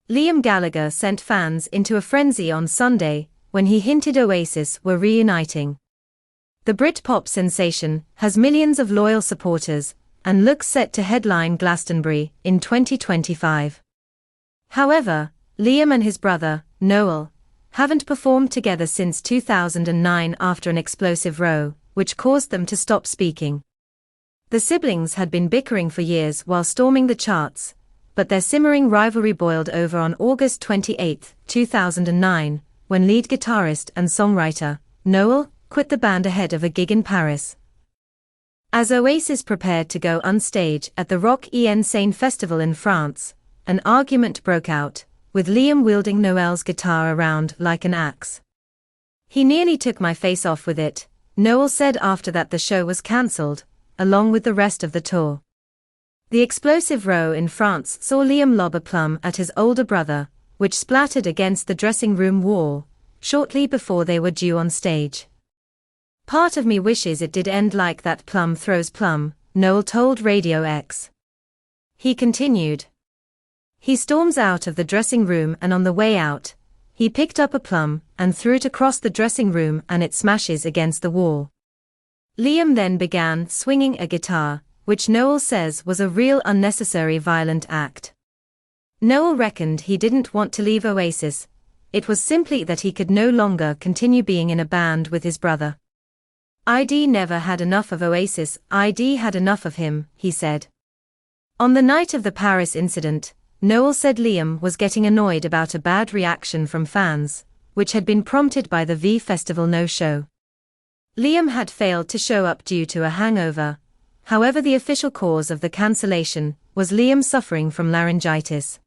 Liam Gallagher sent fans into a frenzy on Sunday when he hinted Oasis were reuniting. The Britpop sensation has millions of loyal supporters and looks set to headline Glastonbury in 2025. However, Liam and his brother, Noel, haven't performed together since 2009 after an explosive row, which caused them to stop speaking. The siblings had been bickering for years while storming the charts, but their simmering rivalry boiled over on August 28, 2009, when lead guitarist and songwriter, Noel, quit the band ahead of a gig in Paris. As Oasis prepared to go onstage at the Rock En Seine festival in France, an argument broke out, with Liam wielding Noel's guitar around like an axe. "He nearly took my face off with it," Noel said after that the show was cancelled, along with the rest of the tour. The explosive row in France saw Liam lob a plum at his older brother, which splattered against the dressing room wall, shortly before they were due on stage. "Part of me wishes it did end like that. Plum throws plum," Noel told Radio X. He continued. He storms out of the dressing room and on the way out, he picked up a plum and threw it across the dressing room and it smashes against the wall. Liam then began swinging a guitar, which Noel says was a real unnecessary violent act. Noel reckoned he didn't want to leave Oasis, it was simply that he could no longer continue being in a band with his brother. "I'd never had enough of Oasis, I'd had enough of him," he said. On the night of the Paris incident, Noel said Liam was getting annoyed about a bad reaction from fans, which had been prompted by the V Festival no-show. Liam had failed to show up due to a hangover. However, the official cause of the cancellation was Liam suffering from laryngitis.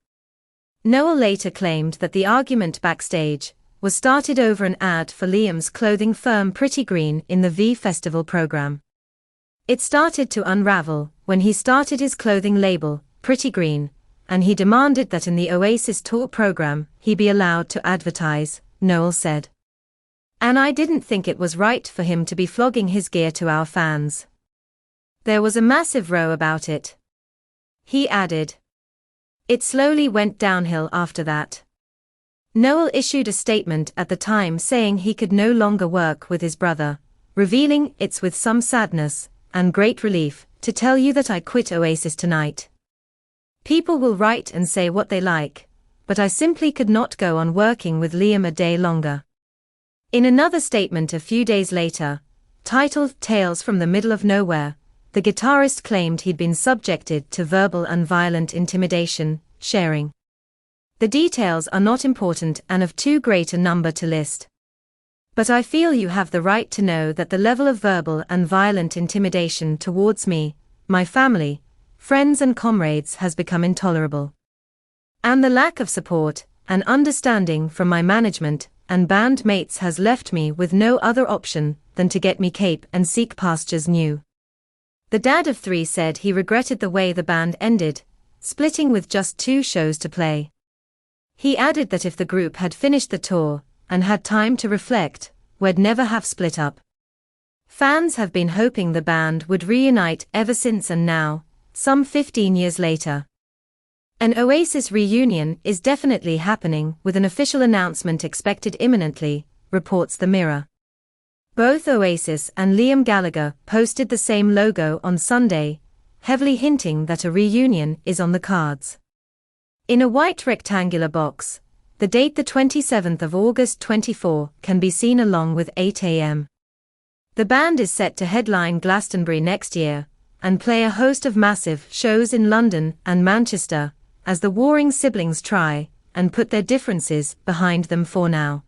Noel later claimed that the argument backstage was started over an ad for Liam's clothing firm Pretty Green in the V Festival program. It started to unravel when he started his clothing label, Pretty Green, and he demanded that in the Oasis tour program he be allowed to advertise, Noel said. "And I didn't think it was right for him to be flogging his gear to our fans. There was a massive row about it," he added. It slowly went downhill after that. Noel issued a statement at the time saying he could no longer work with his brother, revealing, "It's with some sadness and great relief to tell you that I quit Oasis tonight. People will write and say what they like, but I simply could not go on working with Liam a day longer." In another statement a few days later, titled "Tales from the Middle of Nowhere," the guitarist claimed he'd been subjected to verbal and violent intimidation, sharing, "The details are not important and of too great a number to list. But I feel you have the right to know that the level of verbal and violent intimidation towards me, my family, friends and comrades has become intolerable. And the lack of support and understanding from my management and band mates has left me with no other option than to get me cape and seek pastures new." The dad of three said he regretted the way the band ended, splitting with just 2 shows to play. He added that if the group had finished the tour and had time to reflect, we'd never have split up. Fans have been hoping the band would reunite ever since, and now, some 15 years later, an Oasis reunion is definitely happening, with an official announcement expected imminently, reports The Mirror. Both Oasis and Liam Gallagher posted the same logo on Sunday, heavily hinting that a reunion is on the cards. In a white rectangular box, the date the 27th of August 24 can be seen along with 8 a.m. The band is set to headline Glastonbury next year and play a host of massive shows in London and Manchester, as the warring siblings try and put their differences behind them for now.